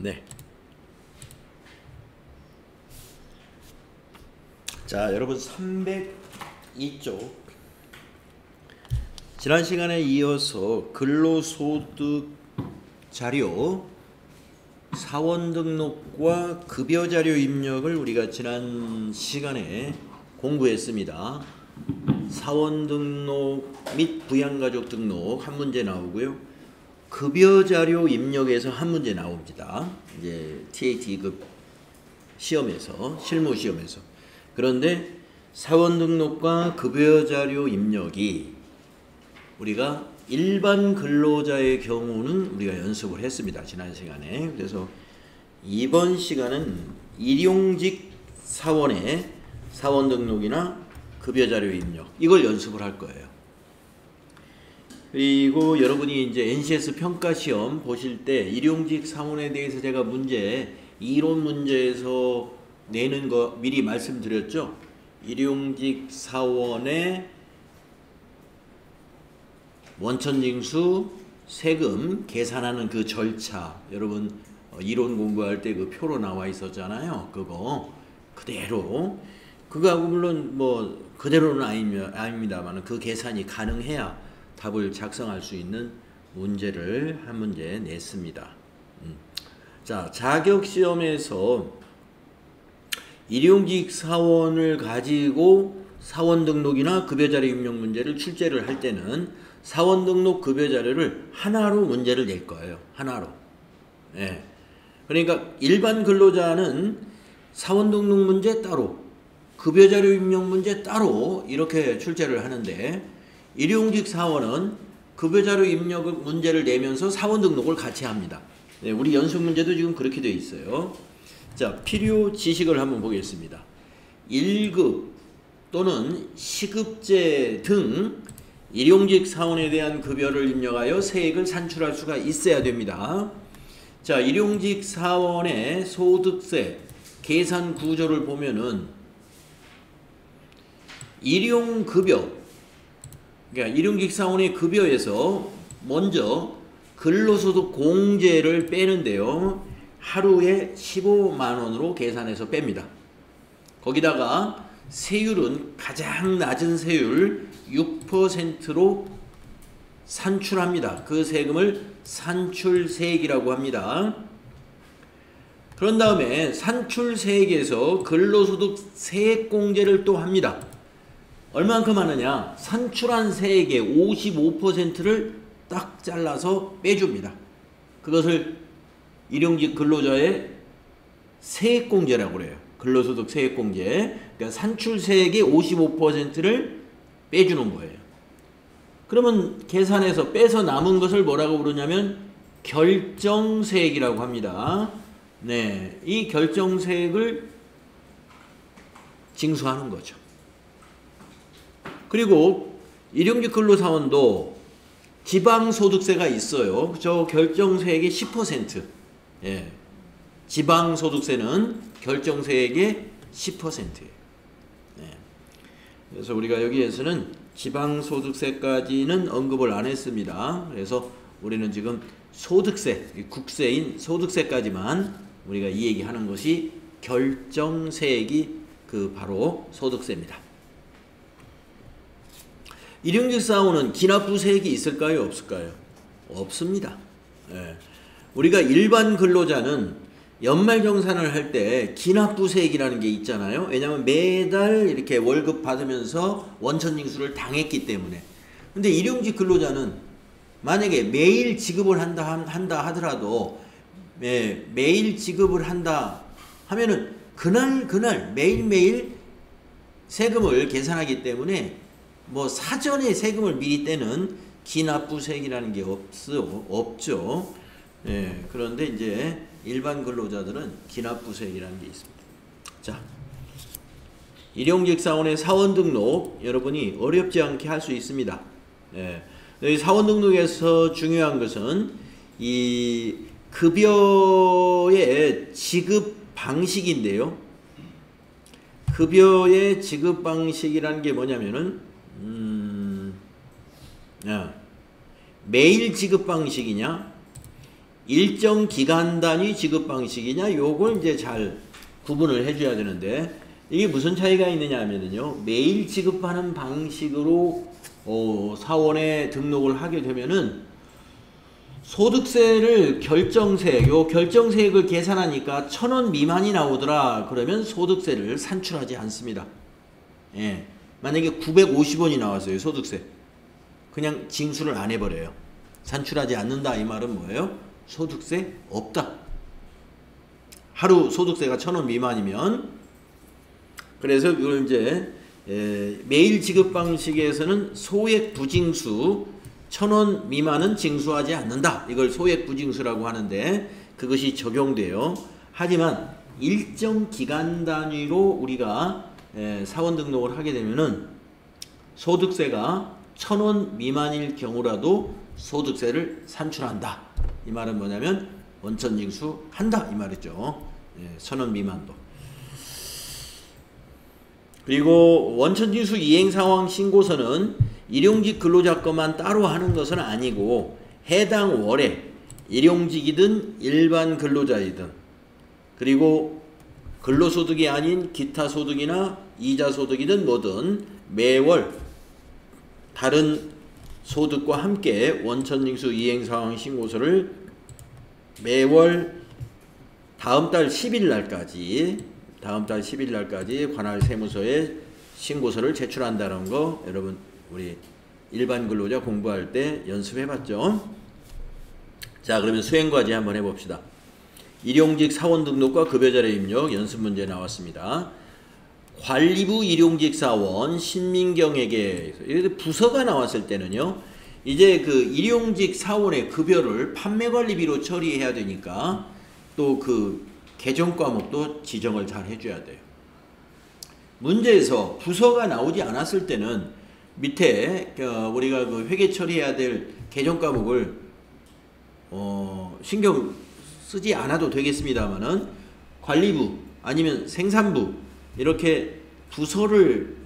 네. 자, 여러분 302쪽 지난 시간에 이어서 근로소득 자료 사원 등록과 급여 자료 입력을 우리가 지난 시간에 공부했습니다. 사원 등록 및 부양가족 등록 한 문제 나오고요. 급여 자료 입력에서 한 문제 나옵니다. 이제 TAT급 시험에서, 실무 시험에서. 그런데 사원 등록과 급여 자료 입력이 우리가 일반 근로자의 경우는 우리가 연습을 했습니다. 지난 시간에. 그래서 이번 시간은 일용직 사원의 사원 등록이나 급여 자료 입력 이걸 연습을 할 거예요. 그리고 여러분이 이제 NCS 평가 시험 보실 때 일용직 사원에 대해서 제가 이론 문제에서 내는 거 미리 말씀드렸죠. 일용직 사원의 원천징수 세금 계산하는 그 절차 여러분 이론 공부할 때 그 표로 나와 있었잖아요. 그거 그대로 그거하고 물론 뭐 그대로는 아닙니다만 그 계산이 가능해야 답을 작성할 수 있는 문제를 한 문제 냈습니다. 자, 자격시험에서 일용직 사원을 가지고 사원 등록이나 급여 자료 입력 문제를 출제를 할 때는 사원 등록 급여 자료를 하나로 문제를 낼 거예요. 하나로. 예. 그러니까 일반 근로자는 사원 등록 문제 따로, 급여 자료 입력 문제 따로 이렇게 출제를 하는데 일용직 사원은 급여 자료 입력 문제를 내면서 사원 등록을 같이 합니다. 네, 우리 연습 문제도 지금 그렇게 되어 있어요. 자, 필요 지식을 한번 보겠습니다. 1급 또는 시급제 등 일용직 사원에 대한 급여를 입력하여 세액을 산출할 수가 있어야 됩니다. 자, 일용직 사원의 소득세 계산 구조를 보면은 일용급여, 그러니까 일용직 사원의 급여에서 먼저 근로소득 공제를 빼는데요. 하루에 15만원으로 계산해서 뺍니다. 거기다가 세율은 가장 낮은 세율 6%로 산출합니다. 그 세금을 산출세액이라고 합니다. 그런 다음에 산출세액에서 근로소득 세액공제를 또 합니다. 얼만큼 하느냐? 산출한 세액의 55%를 딱 잘라서 빼줍니다. 그것을 일용직 근로자의 세액공제라고 그래요. 근로소득 세액공제. 그러니까 산출세액의 55%를 빼주는 거예요. 그러면 계산해서 빼서 남은 것을 뭐라고 부르냐면 결정세액이라고 합니다. 네, 이 결정세액을 징수하는 거죠. 그리고 일용직 근로사원도 지방소득세가 있어요. 저 결정세액의 10%. 예. 지방소득세는 결정세액의 10%예요. 예. 그래서 우리가 여기에서는 지방소득세까지는 언급을 안 했습니다. 그래서 우리는 지금 소득세, 국세인 소득세까지만 우리가 이 얘기하는 것이 결정세액이 그 바로 소득세입니다. 일용직 사원은 기납부세액이 있을까요? 없을까요? 없습니다. 예. 우리가 일반 근로자는 연말정산을 할 때 기납부세액이라는 게 있잖아요. 왜냐하면 매달 이렇게 월급 받으면서 원천징수를 당했기 때문에. 근데 일용직 근로자는 만약에 매일 지급을 한다 하더라도 매일 지급을 한다 하면은 그날 매일매일 세금을 계산하기 때문에 뭐 사전에 세금을 미리 떼는 기납부세액이라는 게 없죠. 예, 그런데 이제 일반 근로자들은 기납부세액이라는 게 있습니다. 자, 일용직 사원의 사원 등록 여러분이 어렵지 않게 할 수 있습니다. 예, 여기 사원 등록에서 중요한 것은 이 급여의 지급 방식인데요. 급여의 지급 방식이라는 게 뭐냐면은 매일 지급 방식이냐 일정 기간 단위 지급 방식이냐, 요걸 이제 잘 구분을 해줘야 되는데, 이게 무슨 차이가 있느냐 하면은요, 매일 지급하는 방식으로 사원에 등록을 하게 되면은 소득세를 요 결정세액을 계산하니까 1,000원 미만이 나오더라. 그러면 소득세를 산출하지 않습니다. 예. 만약에 950원이 나왔어요, 소득세. 그냥 징수를 안 해버려요. 산출하지 않는다. 이 말은 뭐예요? 소득세 없다. 하루 소득세가 1,000원 미만이면. 그래서 이걸 이제 매일 지급 방식에서는 소액 부징수 1,000원 미만은 징수하지 않는다. 이걸 소액 부징수라고 하는데 그것이 적용돼요. 하지만 일정 기간 단위로 우리가 사원 등록을 하게 되면은 소득세가 1,000원 미만일 경우라도 소득세를 산출한다. 이 말은 뭐냐면 원천징수 한다. 이 말이죠. 1,000원 미만도. 그리고 원천징수 이행상황 신고서는 일용직 근로자 것만 따로 하는 것은 아니고 해당 월에 일용직이든 일반 근로자이든 그리고 근로소득이 아닌 기타 소득이나 이자소득이든 뭐든 매월 다른 소득과 함께 원천징수 이행상황 신고서를 매월 다음 달 10일 날까지 관할 세무서에 신고서를 제출한다는 거 여러분 우리 일반 근로자 공부할 때 연습해봤죠? 자, 그러면 수행과제 한번 해봅시다. 일용직 사원 등록과 급여자료 입력 연습 문제 나왔습니다. 관리부 일용직 사원 신민경에게 부서가 나왔을 때는요, 이제 그 일용직 사원의 급여를 판매관리비로 처리해야 되니까 또 그 개정 과목도 지정을 잘 해줘야 돼요. 문제에서 부서가 나오지 않았을 때는 밑에 우리가 그 회계 처리해야 될 개정 과목을 신경 쓰지 않아도 되겠습니다만은 관리부 아니면 생산부 이렇게 부서를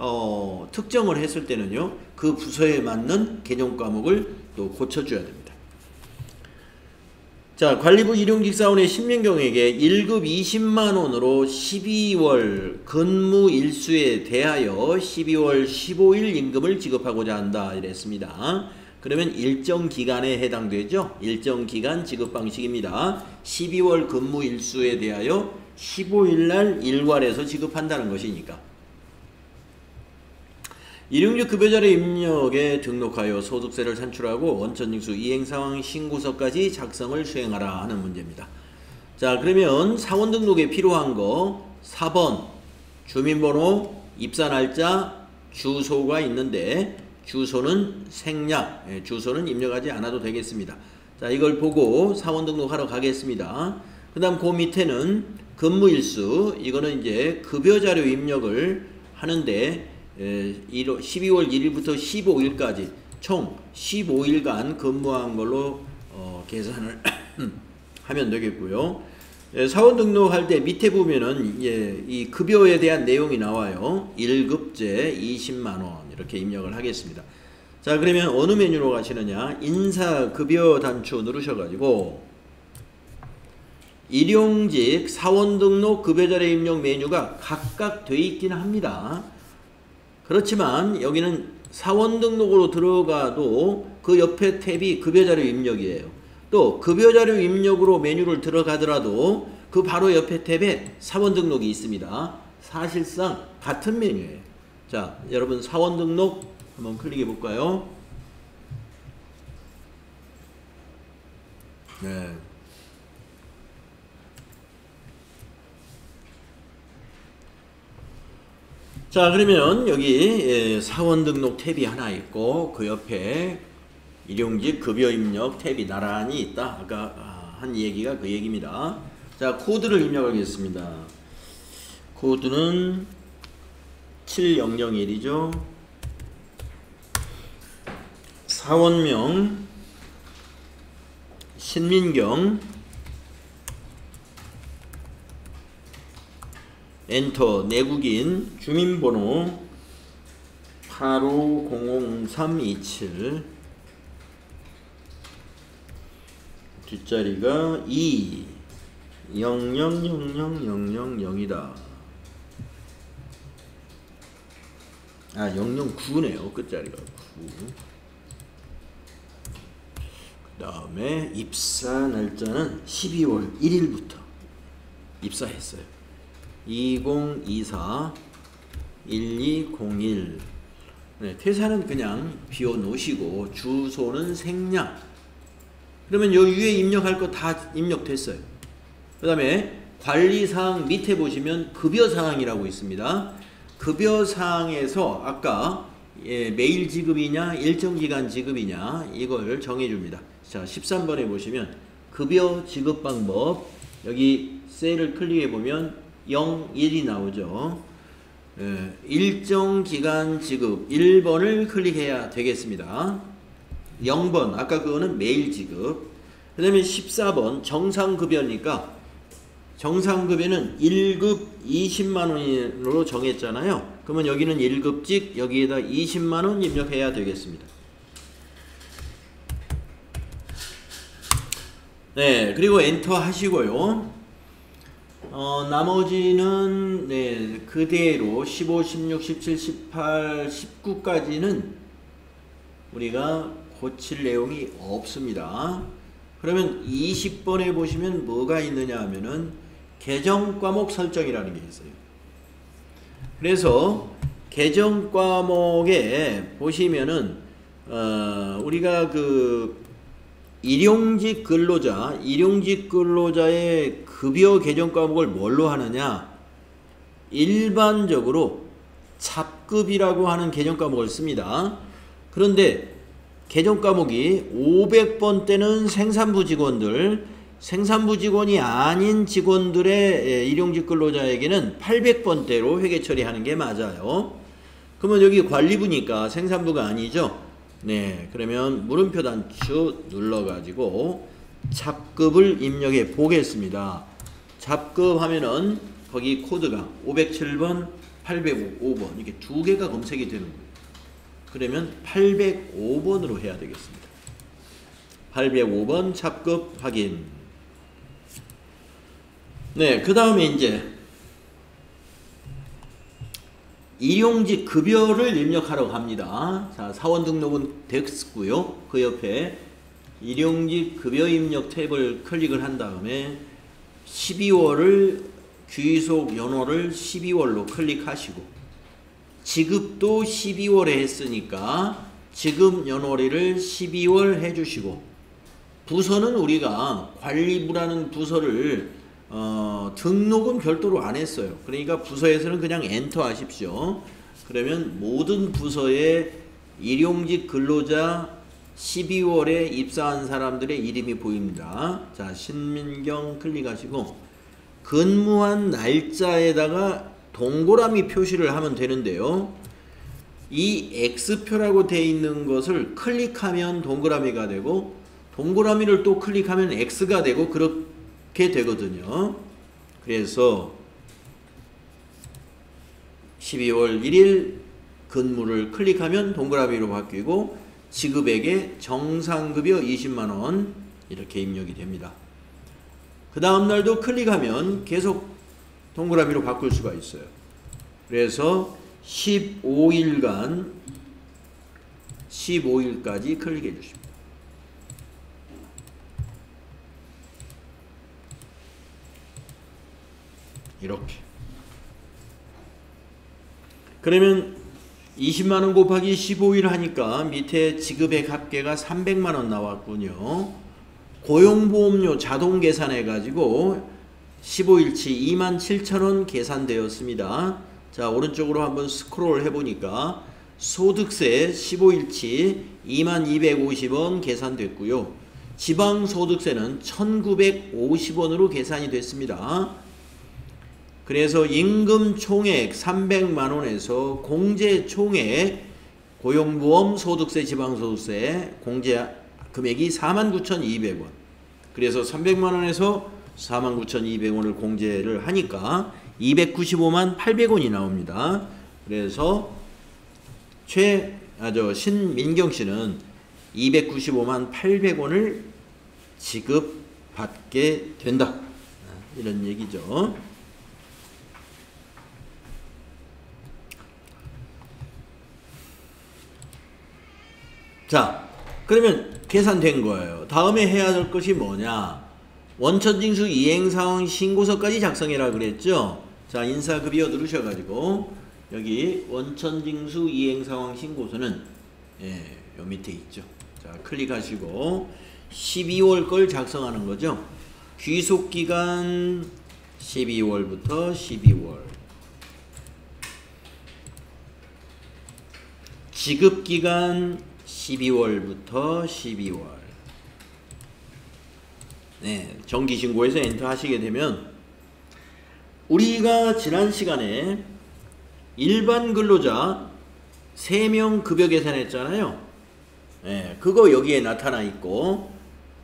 특정을 했을 때는요, 그 부서에 맞는 개정 과목을 또 고쳐줘야 됩니다. 자, 관리부 일용직 사원의 신민경에게 1급 20만원으로 12월 근무 일수에 대하여 12월 15일 임금을 지급하고자 한다 이랬습니다. 그러면 일정 기간에 해당되죠. 일정 기간 지급 방식입니다. 12월 근무 일수에 대하여 15일날 일괄해서 지급한다는 것이니까. 일용직 급여자료 입력에 등록하여 소득세를 산출하고 원천징수 이행상황 신고서까지 작성을 수행하라 하는 문제입니다. 자, 그러면 사원 등록에 필요한 거 4번 주민번호, 입사날짜, 주소가 있는데 주소는 생략, 주소는 입력하지 않아도 되겠습니다. 자, 이걸 보고 사원 등록하러 가겠습니다. 그 다음 그 밑에는 근무일수, 이거는 이제 급여자료 입력을 하는데 12월 1일부터 15일까지 총 15일간 근무한 걸로 계산을 하면 되겠고요. 사원 등록할 때 밑에 보면은 이 급여에 대한 내용이 나와요. 1급제 20만원 이렇게 입력을 하겠습니다. 자, 그러면 어느 메뉴로 가시느냐, 인사급여 단추 누르셔가지고 일용직 사원 등록 급여자료 입력 메뉴가 각각 돼 있긴 합니다. 그렇지만 여기는 사원 등록으로 들어가도 그 옆에 탭이 급여자료 입력이에요. 또 급여자료 입력으로 메뉴를 들어가더라도 그 바로 옆에 탭에 사원 등록이 있습니다. 사실상 같은 메뉴예요. 자, 여러분 사원 등록 한번 클릭해 볼까요? 네. 자, 그러면 여기 사원 등록 탭이 하나 있고 그 옆에 일용직 급여 입력 탭이 나란히 있다. 아까 한 얘기가 그 얘기입니다. 자, 코드를 입력하겠습니다. 코드는 7001이죠. 사원명 신민경, 엔터, 내국인, 주민번호 85000327, 뒷자리가 2 0000000이다. 아 009네요. 끝자리가 9. 그 다음에 입사 날짜는 12월 1일부터 입사했어요. 2024 1201. 네, 퇴사는 그냥 비워놓으시고 주소는 생략. 그러면 요 위에 입력할 거 다 입력됐어요. 그 다음에 관리사항 밑에 보시면 급여사항이라고 있습니다. 급여사항에서 아까 매일 지급이냐 일정기간 지급이냐 이걸 정해줍니다. 자 13번에 보시면 급여 지급 방법, 여기 셀을 클릭해 보면 0, 1이 나오죠. 일정기간 지급 1번을 클릭해야 되겠습니다. 0번 아까 그거는 매일 지급. 그 다음에 14번 정상급여니까 정상급여는 1급 20만원으로 정했잖아요. 그러면 여기는 1급직 여기에다 20만원 입력해야 되겠습니다. 네, 그리고 엔터 하시고요. 나머지는 네, 그대로 15, 16, 17, 18, 19까지는 우리가 고칠 내용이 없습니다. 그러면 20번에 보시면 뭐가 있느냐 하면은 개정 과목 설정이라는 게 있어요. 그래서 개정 과목에 보시면은 우리가 그 일용직 근로자의 급여 개정 과목을 뭘로 하느냐? 일반적으로 잡급이라고 하는 개정 과목을 씁니다. 그런데 개정 과목이 500번 때는 생산부 직원들, 생산부 직원이 아닌 직원들의 일용직 근로자에게는 800번대로 회계 처리하는 게 맞아요. 그러면 여기 관리부니까 생산부가 아니죠. 네, 그러면 물음표 단추 눌러가지고 잡급을 입력해 보겠습니다. 잡급 하면은 거기 코드가 507번, 805번 이렇게 두 개가 검색이 되는 거예요. 그러면 805번으로 해야 되겠습니다. 805번 잡급 확인. 네, 그 다음에 이제 일용직 급여를 입력하러 갑니다. 자, 사원 등록은 됐고요. 그 옆에 일용직 급여 입력 탭을 클릭을 한 다음에 12월을 귀속 연호를 12월로 클릭하시고 지급도 12월에 했으니까 지급 연월일을 12월 해주시고 부서는 우리가 관리부라는 부서를 등록은 별도로 안 했어요. 그러니까 부서에서는 그냥 엔터 하십시오. 그러면 모든 부서의 일용직 근로자 12월에 입사한 사람들의 이름이 보입니다. 자, 신민경 클릭하시고 근무한 날짜에다가 동그라미 표시를 하면 되는데요. 이 X표라고 되어 있는 것을 클릭하면 동그라미가 되고 동그라미를 또 클릭하면 X가 되고 그렇게 되거든요. 그래서 12월 1일 근무를 클릭하면 동그라미로 바뀌고 지급액에 정상급여 20만원 이렇게 입력이 됩니다. 그 다음 날도 클릭하면 계속 동그라미로 바꿀 수가 있어요. 그래서 15일까지 클릭해 주십니다. 이렇게. 그러면 20만원 곱하기 15일 하니까 밑에 지급액 합계가 300만원 나왔군요. 고용보험료 자동 계산해 가지고 15일치 27,000원 계산되었습니다. 자, 오른쪽으로 한번 스크롤 해보니까 소득세 15일치 2250원 계산됐고요. 지방소득세는 1950원으로 계산이 됐습니다. 그래서 임금 총액 300만원에서 공제 총액 고용보험 소득세 지방소득세 공제 금액이 49,200원. 그래서 300만원에서 49,200원을 공제를 하니까 295만 800원이 나옵니다. 그래서 신민경 씨는 295만 800원을 지급받게 된다. 이런 얘기죠. 자, 그러면 계산된 거예요. 다음에 해야 될 것이 뭐냐? 원천징수 이행상황 신고서까지 작성해라 그랬죠? 자, 인사급여 누르셔가지고 여기 원천징수 이행상황 신고서는 요 밑에 있죠. 자, 클릭하시고 12월 걸 작성하는 거죠. 귀속기간 12월부터 12월, 지급기간 12월부터 12월. 정기신고에서 엔터 하시게 되면 우리가 지난 시간에 일반 근로자 3명 급여 계산했잖아요. 그거 여기에 나타나 있고,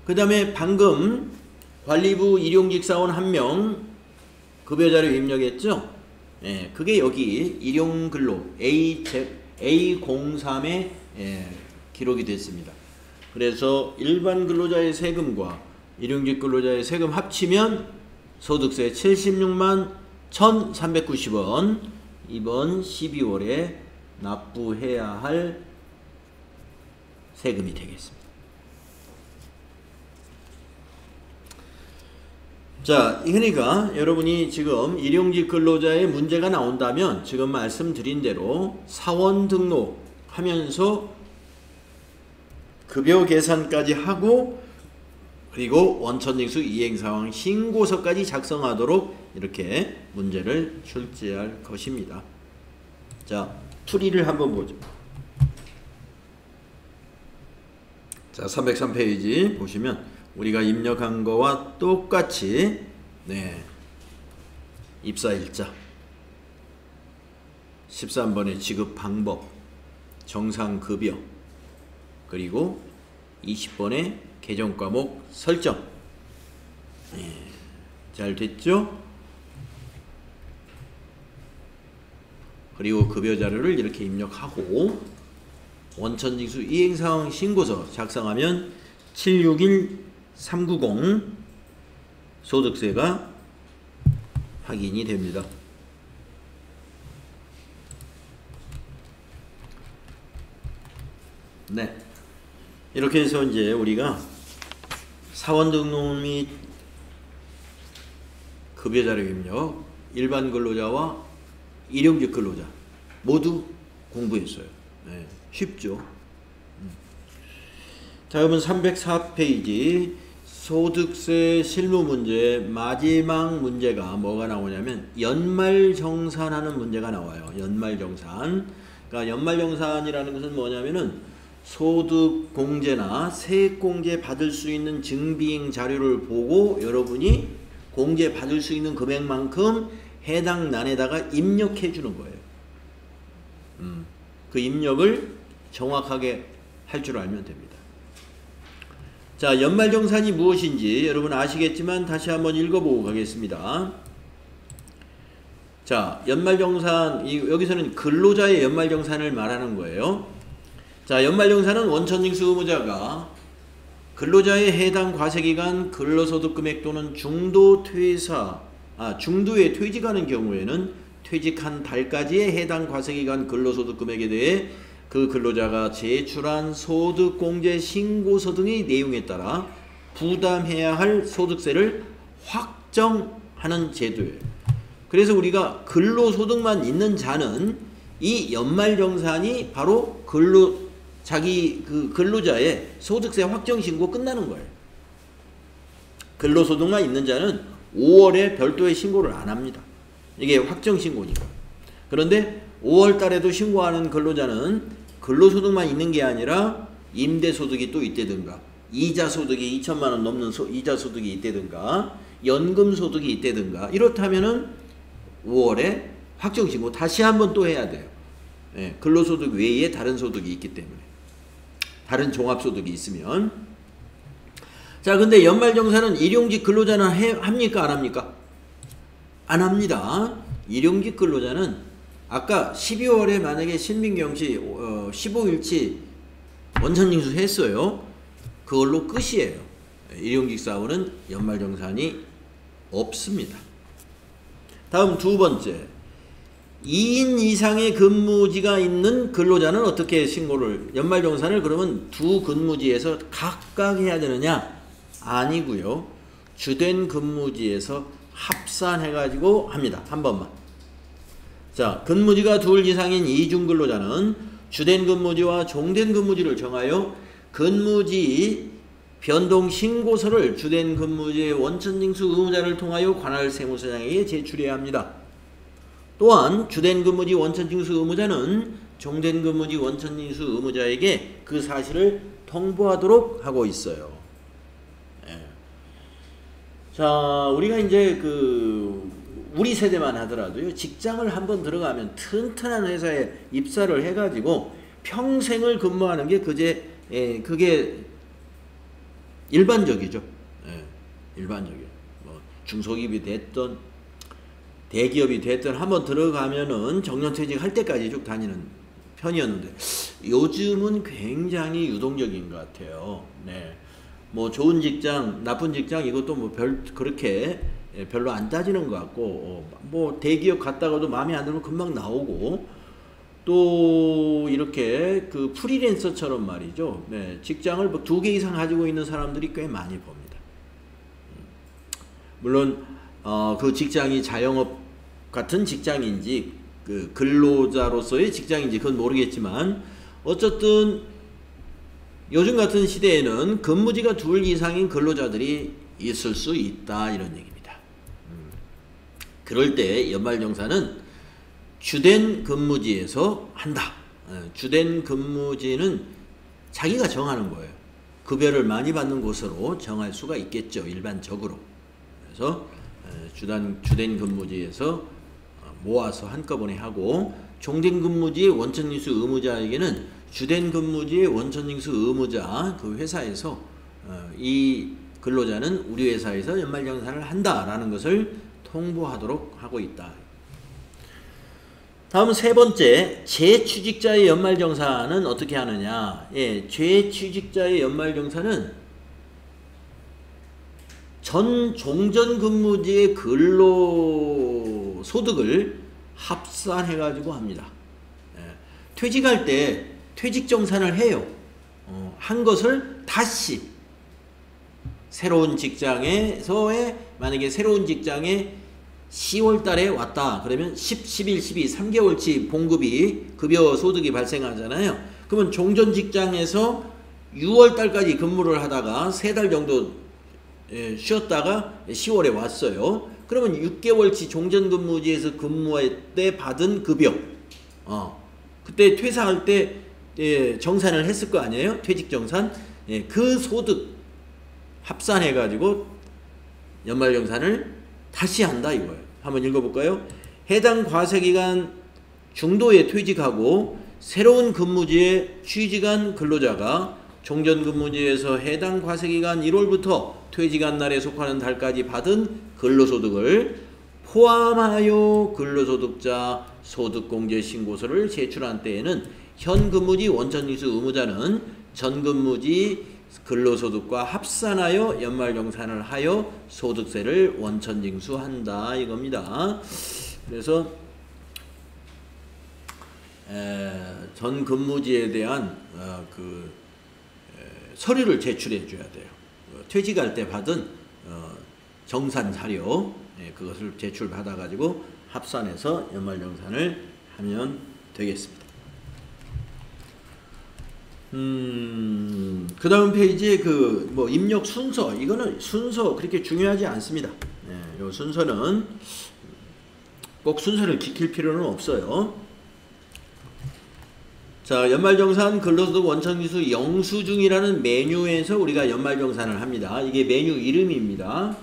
그 다음에 방금 관리부 일용직사원 1명 급여자료 입력했죠. 그게 여기 일용근로 A03에 기록이 됐습니다. 그래서 일반 근로자의 세금과 일용직 근로자의 세금 합치면 소득세 76만 1,390원 이번 12월에 납부해야 할 세금이 되겠습니다. 자, 그러니까 여러분이 지금 일용직 근로자의 문제가 나온다면 지금 말씀드린 대로 사원 등록하면서 급여 계산까지 하고 그리고 원천징수 이행상황 신고서까지 작성하도록 이렇게 문제를 출제할 것입니다. 자, 풀이를 한번 보죠. 자, 303페이지 보시면 우리가 입력한 거와 똑같이 입사일자 13번의 지급 방법, 정상급여, 그리고 20번의 개정과목 설정. 잘 됐죠? 그리고 급여 자료를 이렇게 입력하고 원천징수 이행상황 신고서 작성하면 761390 소득세가 확인이 됩니다. 네, 이렇게 해서 이제 우리가 사원 등록 및 급여 자료 입력, 일반 근로자와 일용직 근로자 모두 공부했어요. 쉽죠. 자, 여러분 304페이지 소득세 실무 문제 마지막 문제가 뭐가 나오냐면 연말정산하는 문제가 나와요. 연말정산. 그러니까 연말정산이라는 것은 뭐냐면은 소득공제나 세액공제 받을 수 있는 증빙 자료를 보고 여러분이 공제 받을 수 있는 금액만큼 해당 난에다가 입력해 주는 거예요. 그 입력을 정확하게 할 줄 알면 됩니다. 자, 연말정산이 무엇인지 여러분 아시겠지만 다시 한번 읽어보고 가겠습니다. 자, 연말정산, 여기서는 근로자의 연말정산을 말하는 거예요. 자, 연말정산은 원천징수 의무자가 근로자의 해당 과세기간 근로소득금액 또는 중도에 퇴직하는 경우에는 퇴직한 달까지의 해당 과세기간 근로소득금액에 대해 그 근로자가 제출한 소득공제 신고서 등의 내용에 따라 부담해야 할 소득세를 확정하는 제도예요. 그래서 우리가 근로소득만 있는 자는 이 연말정산이 바로 자기 근로자의 소득세 확정신고 끝나는 거예요. 근로소득만 있는 자는 5월에 별도의 신고를 안 합니다. 이게 확정신고니까. 그런데 5월 달에도 신고하는 근로자는 근로소득만 있는 게 아니라 임대소득이 또 있다든가 이자소득이 2천만원 넘는 이자소득이 있다든가 연금소득이 있다든가 이렇다면은 5월에 확정신고 다시 한번 또 해야 돼요. 근로소득 외에 다른 소득이 있기 때문에. 다른 종합소득이 있으면. 자, 근데 연말정산은 일용직 근로자는 합니까? 안 합니까? 안 합니다. 일용직 근로자는 아까 12월에 만약에 신민경씨 15일치 원천징수 했어요. 그걸로 끝이에요. 일용직 사원은 연말정산이 없습니다. 다음 두 번째, 2인 이상의 근무지가 있는 근로자는 어떻게 신고를, 연말정산을 그러면 두 근무지에서 각각 해야 되느냐? 아니고요. 주된 근무지에서 합산해가지고 합니다. 한 번만. 자, 근무지가 둘 이상인 이중 근로자는 주된 근무지와 종된 근무지를 정하여 근무지 변동 신고서를 주된 근무지의 원천징수 의무자를 통하여 관할 세무서장에게 제출해야 합니다. 또한 주된 근무지 원천징수 의무자는 종된 근무지 원천징수 의무자에게 그 사실을 통보하도록 하고 있어요. 예. 자, 우리가 이제 우리 세대만 하더라도요, 직장을 한번 들어가면 튼튼한 회사에 입사를 해가지고 평생을 근무하는 게 그게 일반적이죠. 예, 일반적이에요. 뭐 중소기업이 됐든 대기업이 됐든 한번 들어가면은 정년퇴직 할 때까지 쭉 다니는 편이었는데, 요즘은 굉장히 유동적인 것 같아요. 네. 뭐 좋은 직장, 나쁜 직장 이것도 뭐 그렇게 별로 안 따지는 것 같고, 뭐 대기업 갔다가도 마음에 안 들면 금방 나오고, 또 이렇게 프리랜서처럼 말이죠. 네, 직장을 뭐 2개 이상 가지고 있는 사람들이 꽤 많이 봅니다. 물론 그 직장이 자영업 같은 직장인지 근로자로서의 직장인지 그건 모르겠지만, 어쨌든 요즘 같은 시대에는 근무지가 둘 이상인 근로자들이 있을 수 있다, 이런 얘기입니다. 그럴 때 연말정산은 주된 근무지에서 한다. 주된 근무지는 자기가 정하는 거예요. 급여를 많이 받는 곳으로 정할 수가 있겠죠, 일반적으로. 그래서 주된 근무지에서 모아서 한꺼번에 하고, 종된 근무지의 원천징수 의무자에게는 주된 근무지의 원천징수 의무자 그 회사에서 이 근로자는 우리 회사에서 연말정산을 한다라는 것을 통보하도록 하고 있다. 다음 세 번째, 재취직자의 연말정산은 어떻게 하느냐? 예, 재취직자의 연말정산은 전 종전 근무지의 근로소득을 합산해가지고 합니다. 예, 퇴직할 때 퇴직정산을 해요. 한 것을 다시 새로운 직장에서의, 만약에 새로운 직장에 10월 달에 왔다 그러면 10, 11, 12, 3개월치 봉급이 급여 소득이 발생하잖아요. 그러면 종전 직장에서 6월 달까지 근무를 하다가 3달 정도 쉬었다가 10월에 왔어요. 그러면 6개월치 종전 근무지에서 근무할 때 받은 급여, 그때 퇴사할 때 정산을 했을 거 아니에요? 퇴직정산. 그 소득 합산해 가지고 연말정산을 다시 한다 이거예요. 한번 읽어볼까요? 해당 과세기간 중도에 퇴직하고 새로운 근무지에 취직한 근로자가 종전 근무지에서 해당 과세기간 1월부터 퇴직한 날에 속하는 달까지 받은 근로소득을 포함하여 근로소득자 소득공제신고서를 제출한 때에는 현 근무지 원천징수 의무자는 전 근무지 근로소득과 합산하여 연말정산을 하여 소득세를 원천징수한다 이겁니다. 그래서 전 근무지에 대한 서류를 제출해 줘야 돼요. 퇴직할 때 받은 정산 자료, 그것을 제출받아 가지고 합산해서 연말정산을 하면 되겠습니다. 그 다음 페이지에 뭐 입력 순서, 이거는 순서 그렇게 중요하지 않습니다. 요 순서는 꼭 순서를 지킬 필요는 없어요. 자, 연말정산 근로소득 원천징수 영수증이라는 메뉴에서 우리가 연말정산을 합니다. 이게 메뉴 이름입니다.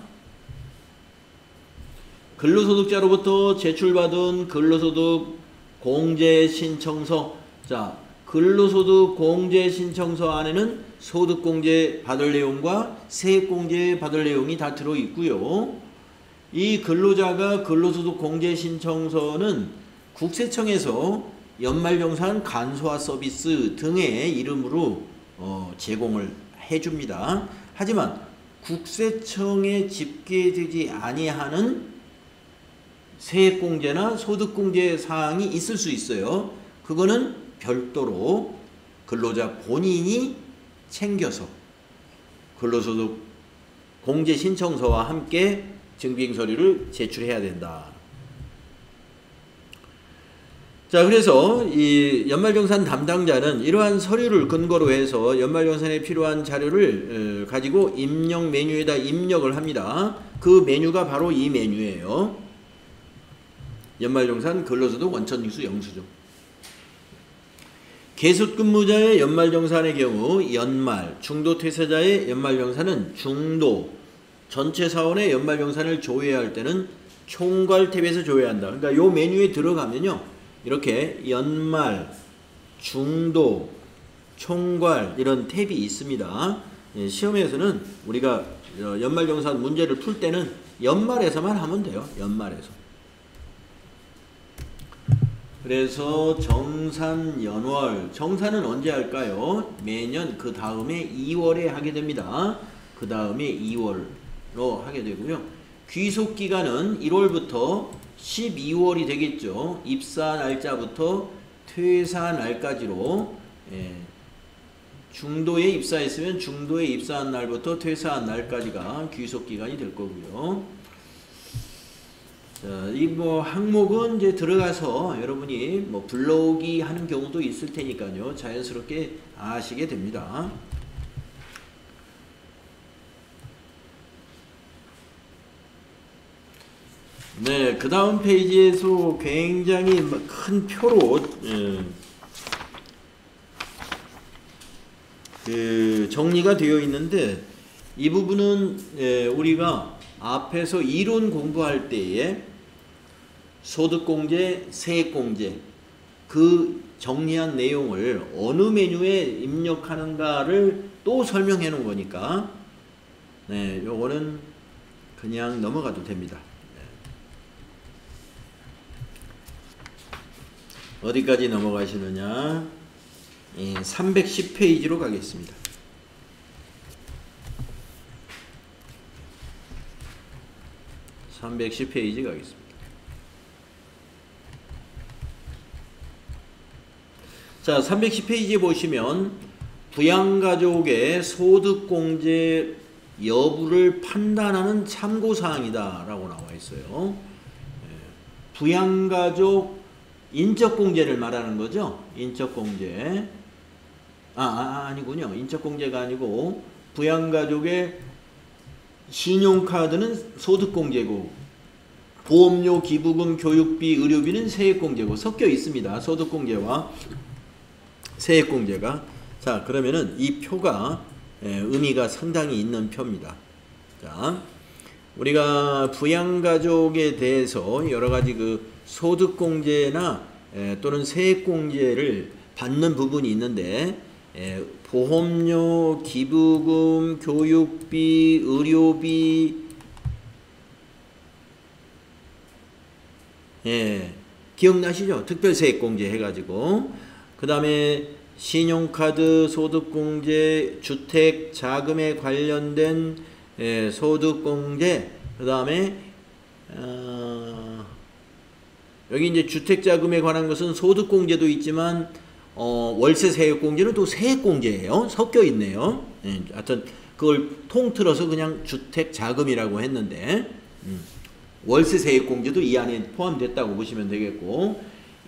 근로소득자로부터 제출받은 근로소득 공제신청서. 자, 근로소득 공제신청서 안에는 소득공제 받을 내용과 세액공제 받을 내용이 다 들어있고요. 이 근로자가 근로소득 공제신청서는 국세청에서 연말정산 간소화 서비스 등의 이름으로 제공을 해줍니다. 하지만 국세청에 집계되지 아니하는 세액공제나 소득공제 사항이 있을 수 있어요. 그거는 별도로 근로자 본인이 챙겨서 근로소득 공제 신청서와 함께 증빙 서류를 제출해야 된다. 자, 그래서 이 연말정산 담당자는 이러한 서류를 근거로 해서 연말정산에 필요한 자료를 가지고 입력 메뉴에다 입력을 합니다. 그 메뉴가 바로 이 메뉴예요. 연말정산 근로소득 원천징수 영수증. 계속근무자의 연말정산의 경우 연말, 중도퇴사자의 연말정산은 중도, 전체 사원의 연말정산을 조회할 때는 총괄 탭에서 조회한다. 그러니까 요 메뉴에 들어가면요, 이렇게 연말, 중도, 총괄 이런 탭이 있습니다. 시험에서는 우리가 연말정산 문제를 풀 때는 연말에서만 하면 돼요. 연말에서. 그래서 정산 연월, 정산은 언제 할까요? 매년 그 다음에 2월에 하게 됩니다. 그 다음에 2월로 하게 되고요. 귀속기간은 1월부터 12월이 되겠죠. 입사 날짜부터 퇴사 날까지로, 중도에 입사했으면 중도에 입사한 날부터 퇴사한 날까지가 귀속기간이 될 거고요. 자, 이 뭐 항목은 이제 들어가서 여러분이 뭐 불러오기 하는 경우도 있을 테니까요. 자연스럽게 아시게 됩니다. 네, 그 다음 페이지에서 굉장히 큰 표로 정리가 되어 있는데, 이 부분은 우리가 앞에서 이론 공부할 때에 소득공제, 세액공제 그 정리한 내용을 어느 메뉴에 입력하는가를 또 설명해 놓은 거니까, 네, 요거는 그냥 넘어가도 됩니다. 어디까지 넘어가시느냐? 310페이지로 가겠습니다. 310페이지 가겠습니다. 자, 310페이지에 보시면 부양가족의 소득공제 여부를 판단하는 참고사항이다 라고 나와 있어요. 부양가족 인적공제를 말하는 거죠. 인적공제. 아니군요. 인적공제가 아니고 부양가족의 신용카드는 소득공제고, 보험료, 기부금, 교육비, 의료비는 세액공제고 섞여 있습니다. 소득공제와 세액공제가. 자, 그러면은 이 표가 의미가 상당히 있는 표입니다. 자, 우리가 부양가족에 대해서 여러가지 그 소득공제나 또는 세액공제를 받는 부분이 있는데, 보험료, 기부금, 교육비, 의료비, 기억나시죠? 특별세액공제 해가지고, 그 다음에 신용카드 소득공제, 주택 자금에 관련된 소득공제, 그 다음에 여기 이제 주택자금에 관한 것은 소득공제도 있지만 월세세액공제는 또 세액공제예요. 섞여 있네요. 하여튼 그걸 통틀어서 그냥 주택자금이라고 했는데, 월세세액공제도 이 안에 포함됐다고 보시면 되겠고,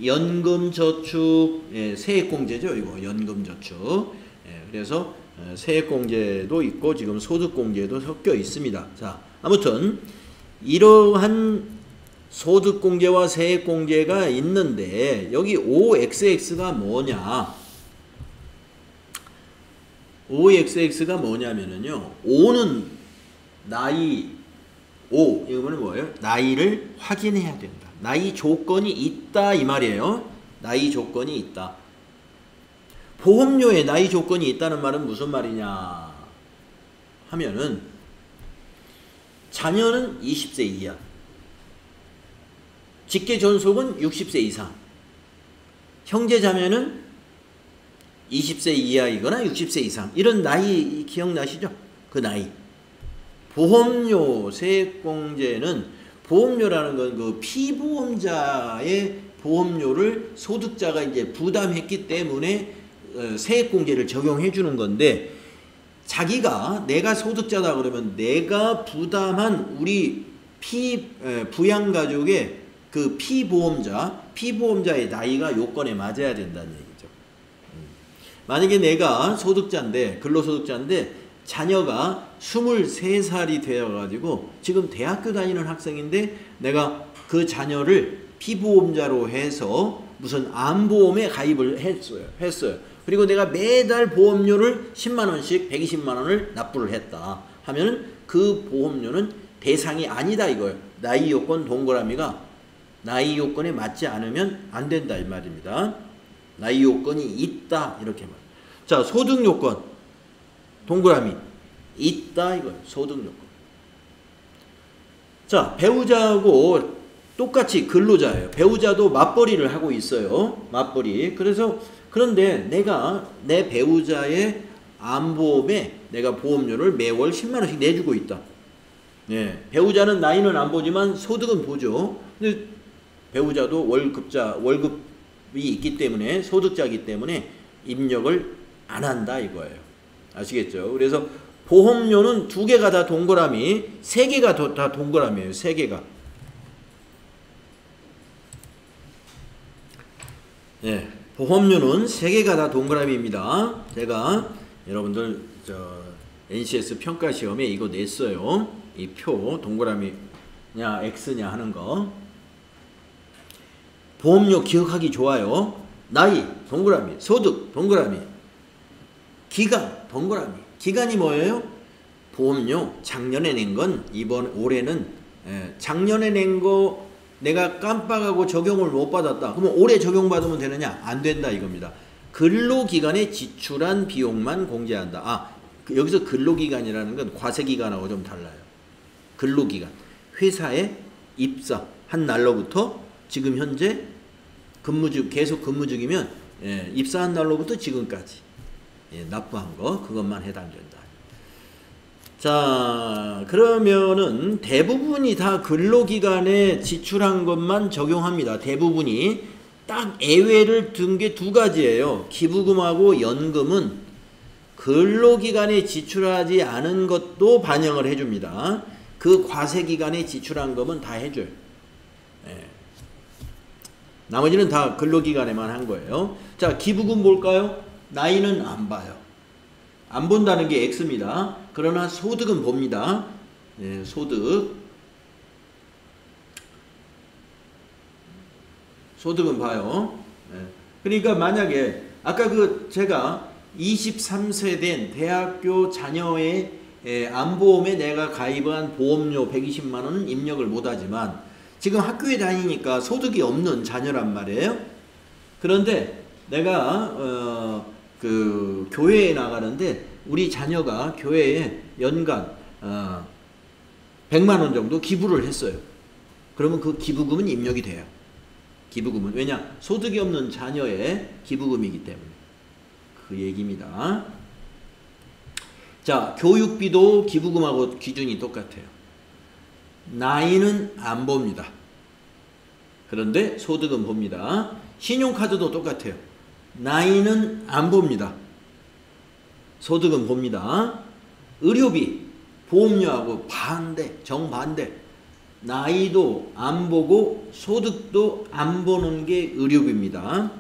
연금저축, 세액공제죠. 이거 연금저축. 그래서 세액공제도 있고 지금 소득공제도 섞여 있습니다. 자, 아무튼 이러한 소득공제와 세액공제가 있는데, 여기 OXX가 뭐냐? OXX가 뭐냐면은요, O는 나이, 이거는 뭐예요? 나이를 확인해야 된다. 나이 조건이 있다 이 말이에요. 나이 조건이 있다. 보험료에 나이 조건이 있다는 말은 무슨 말이냐 하면은, 자녀는 20세 이하, 직계존속은 60세 이상, 형제자매는 20세 이하이거나 60세 이상, 이런 나이 기억나시죠? 그 나이. 보험료 세액공제는 보험료라는 건 그 피보험자의 보험료를 소득자가 이제 부담했기 때문에 세액공제를 적용해 주는 건데 자기가 내가 소득자다 그러면 내가 부담한 우리 부양가족의 그 피보험자의 나이가 요건에 맞아야 된다는 얘기죠. 만약에 내가 소득자인데 근로소득자인데 자녀가 23살이 되어가지고 지금 대학교 다니는 학생인데 내가 그 자녀를 피보험자로 해서 무슨 암보험에 가입을 했어요. 그리고 내가 매달 보험료를 10만원씩 120만원을 납부를 했다 하면 그 보험료는 대상이 아니다 이거예요. 나이 요건 동그라미가 나이 요건에 맞지 않으면 안 된다 이 말입니다. 나이 요건이 있다 이렇게 말. 자, 소득 요건 동그라미 있다 이거예요. 소득 요건. 자, 배우자하고 똑같이 근로자예요. 배우자도 맞벌이를 하고 있어요. 맞벌이. 그런데 내가 내 배우자의 암보험에 내가 보험료를 매월 10만원씩 내주고 있다. 네, 배우자는 나이는 안 보지만 소득은 보죠. 근데 배우자도 월급이 있기 때문에 소득자이기 때문에 입력을 안 한다 이거예요. 아시겠죠? 그래서 보험료는 2개가 다 동그라미, 3개가 다 동그라미예요. 3개가. 네, 보험료는 3개가 다 동그라미입니다. 제가 여러분들 NCS 평가시험에 이거 냈어요. 이 표 동그라미냐 X냐 하는 거. 보험료 기억하기 좋아요. 나이 동그라미, 소득 동그라미, 기간 동그라미. 기간이 뭐예요? 보험료 작년에 낸 건 올해는 작년에 낸 거 내가 깜빡하고 적용을 못 받았다. 그러면 올해 적용받으면 되느냐? 안 된다 이겁니다. 근로기간에 지출한 비용만 공제한다. 여기서 근로기간이라는 건 과세기간하고 좀 달라요. 근로기간. 회사에 입사한 날로부터 지금 현재 계속 근무 중이면 입사한 날로부터 지금까지 납부한 거 그것만 해당된다. 자, 그러면은 대부분이 다 근로기간에 지출한 것만 적용합니다. 대부분이. 딱 예외를 둔 게 2가지예요. 기부금하고 연금은 근로기간에 지출하지 않은 것도 반영을 해줍니다. 그 과세기간에 지출한 거면 다 해줘요. 나머지는 다 근로기간에만 한 거예요. 자, 기부금 볼까요? 나이는 안 봐요. 안 본다는 게 X입니다. 그러나 소득은 봅니다. 소득은 봐요. 그러니까 만약에 아까 제가 23세 된 대학교 자녀의 암보험에 내가 가입한 보험료 120만원은 입력을 못하지만 지금 학교에 다니니까 소득이 없는 자녀란 말이에요. 그런데 내가 교회에 나가는데 우리 자녀가 교회에 연간 100만원 정도 기부를 했어요. 그러면 그 기부금은 입력이 돼요. 기부금은. 왜냐? 소득이 없는 자녀의 기부금이기 때문에. 그 얘기입니다. 자, 교육비도 기부금하고 기준이 똑같아요. 나이는 안 봅니다. 그런데 소득은 봅니다. 신용카드도 똑같아요. 나이는 안 봅니다. 소득은 봅니다. 의료비, 보험료하고 정반대. 나이도 안 보고 소득도 안 보는 게 의료비입니다.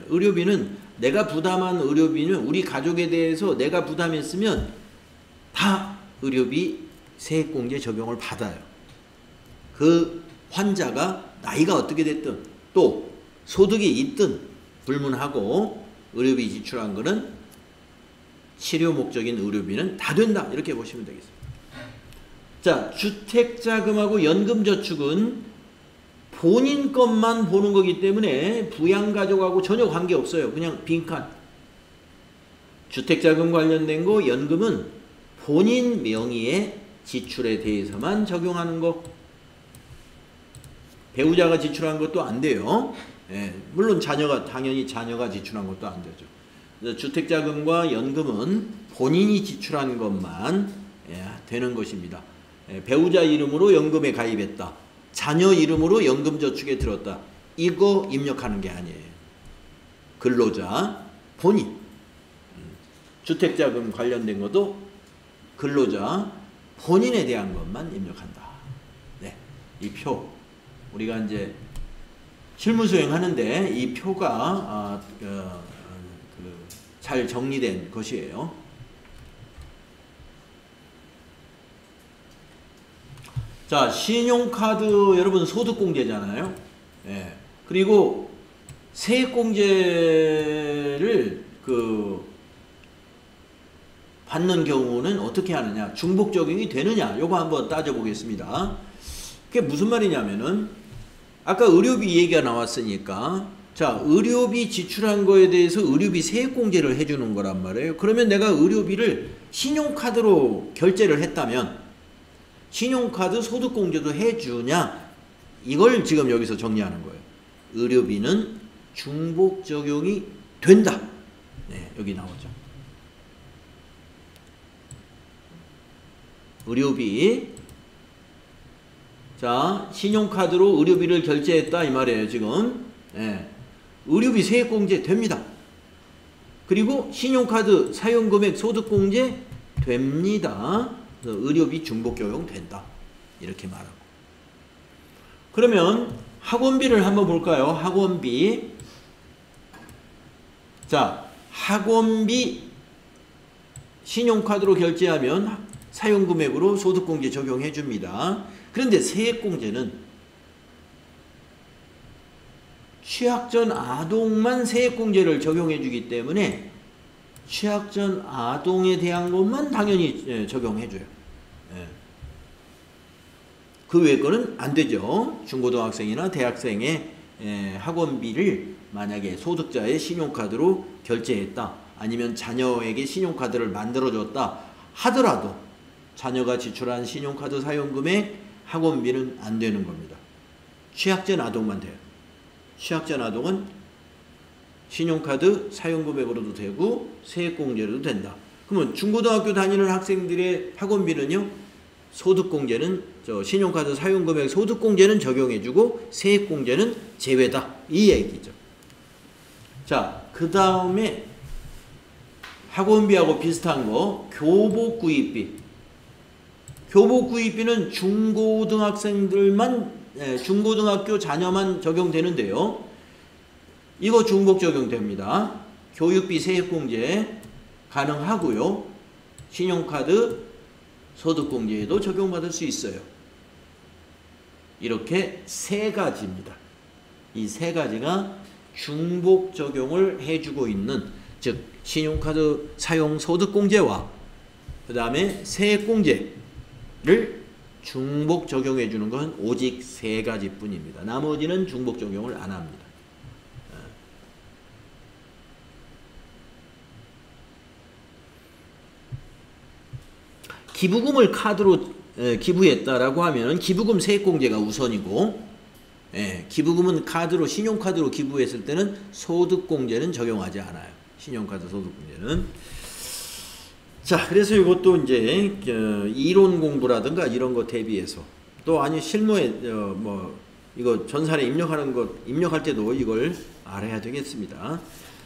의료비는 내가 부담한 의료비는 우리 가족에 대해서 내가 부담했으면 다 의료비 세액공제 적용을 받아요. 그 환자가 나이가 어떻게 됐든 또 소득이 있든 불문하고 의료비 지출한 거는 치료 목적인 의료비는 다 된다. 이렇게 보시면 되겠습니다. 자, 주택자금하고 연금저축은 본인 것만 보는 거기 때문에 부양가족하고 전혀 관계없어요. 그냥 빈칸. 주택자금 관련된 거, 연금은 본인 명의의 지출에 대해서만 적용하는 거. 배우자가 지출한 것도 안 돼요. 물론 당연히 자녀가 지출한 것도 안 되죠. 주택자금과 연금은 본인이 지출한 것만 되는 것입니다. 배우자 이름으로 연금에 가입했다. 자녀 이름으로 연금저축에 들었다. 이거 입력하는 게 아니에요. 근로자 본인. 주택자금 관련된 것도 근로자 본인에 대한 것만 입력한다. 네, 이 표 우리가 이제 실무 수행하는데 이 표가 잘 정리된 것이에요. 자, 신용카드 여러분 소득공제잖아요. 예. 그리고 세액공제를 받는 경우는 어떻게 하느냐, 중복 적용이 되느냐, 요거 한번 따져보겠습니다. 그게 무슨 말이냐면은 아까 의료비 얘기가 나왔으니까, 자, 의료비 지출한 거에 대해서 의료비 세액공제를 해주는 거란 말이에요. 그러면 내가 의료비를 신용카드로 결제를 했다면 신용카드 소득공제도 해주냐, 이걸 지금 여기서 정리하는 거예요. 의료비는 중복 적용이 된다. 네, 여기 나오죠. 의료비, 자, 신용카드로 의료비를 결제했다 이 말이에요 지금. 네. 의료비 세액공제 됩니다. 그리고 신용카드 사용금액 소득공제 됩니다. 그래서 의료비 중복 적용된다 이렇게 말하고. 그러면 학원비를 한번 볼까요? 학원비. 자, 학원비 신용카드로 결제하면 사용금액으로 소득공제 적용해 줍니다. 그런데 세액공제는 취약 전 아동만 세액공제를 적용해 주기 때문에 취약 전 아동에 대한 것만 당연히 적용해 줘요. 그 외의 거는 안 되죠. 중고등학생이나 대학생의 학원비를 만약에 소득자의 신용카드로 결제했다, 아니면 자녀에게 신용카드를 만들어줬다 하더라도 자녀가 지출한 신용카드 사용금액 학원비는 안 되는 겁니다. 취약전 아동만 돼요. 취약전 아동은 신용카드 사용금액으로도 되고 세액공제로도 된다. 그러면 중고등학교 다니는 학생들의 학원비는요, 소득공제는 신용카드 사용금액 소득공제는 적용해주고 세액공제는 제외다 이 얘기죠. 자, 그 다음에 학원비하고 비슷한 거 교복구입비. 교복구입비는 중고등학생들만, 중고등학교 자녀만 적용되는데요. 이거 중복 적용됩니다. 교육비 세액공제 가능하고요. 신용카드 소득공제에도 적용받을 수 있어요. 이렇게 세 가지입니다. 이 세 가지가 중복 적용을 해주고 있는, 즉 신용카드 사용 소득공제와 그 다음에 세액공제를 중복 적용해 주는 건 오직 세 가지 뿐입니다. 나머지는 중복 적용을 안 합니다. 기부금을 카드로 기부했다라고 하면 기부금 세액공제가 우선이고, 기부금은 카드로, 신용카드로 기부했을 때는 소득공제는 적용하지 않아요. 신용카드 소득공제는. 자, 그래서 이것도 이제 이론 공부라든가 이런 거 대비해서, 또 아니 실무에 이거 전산에 입력하는 것, 입력할 때도 이걸 알아야 되겠습니다.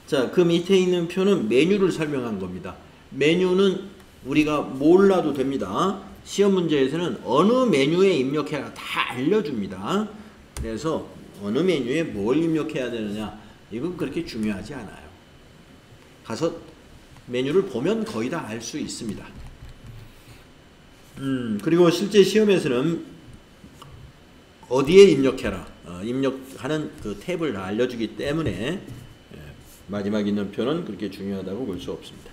자, 그 밑에 있는 표는 메뉴를 설명한 겁니다. 메뉴는 우리가 몰라도 됩니다. 시험 문제에서는 어느 메뉴에 입력해야 다 알려줍니다. 그래서 어느 메뉴에 뭘 입력해야 되느냐, 이건 그렇게 중요하지 않아요. 가서 메뉴를 보면 거의 다 알 수 있습니다. 그리고 실제 시험에서는 어디에 입력해라, 입력하는 그 탭을 다 알려주기 때문에 마지막 있는 표는 그렇게 중요하다고 볼 수 없습니다.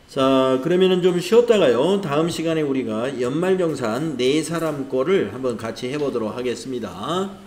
자, 그러면은 좀 쉬었다가요, 다음 시간에 우리가 연말정산 4사람 거를 한번 같이 해보도록 하겠습니다.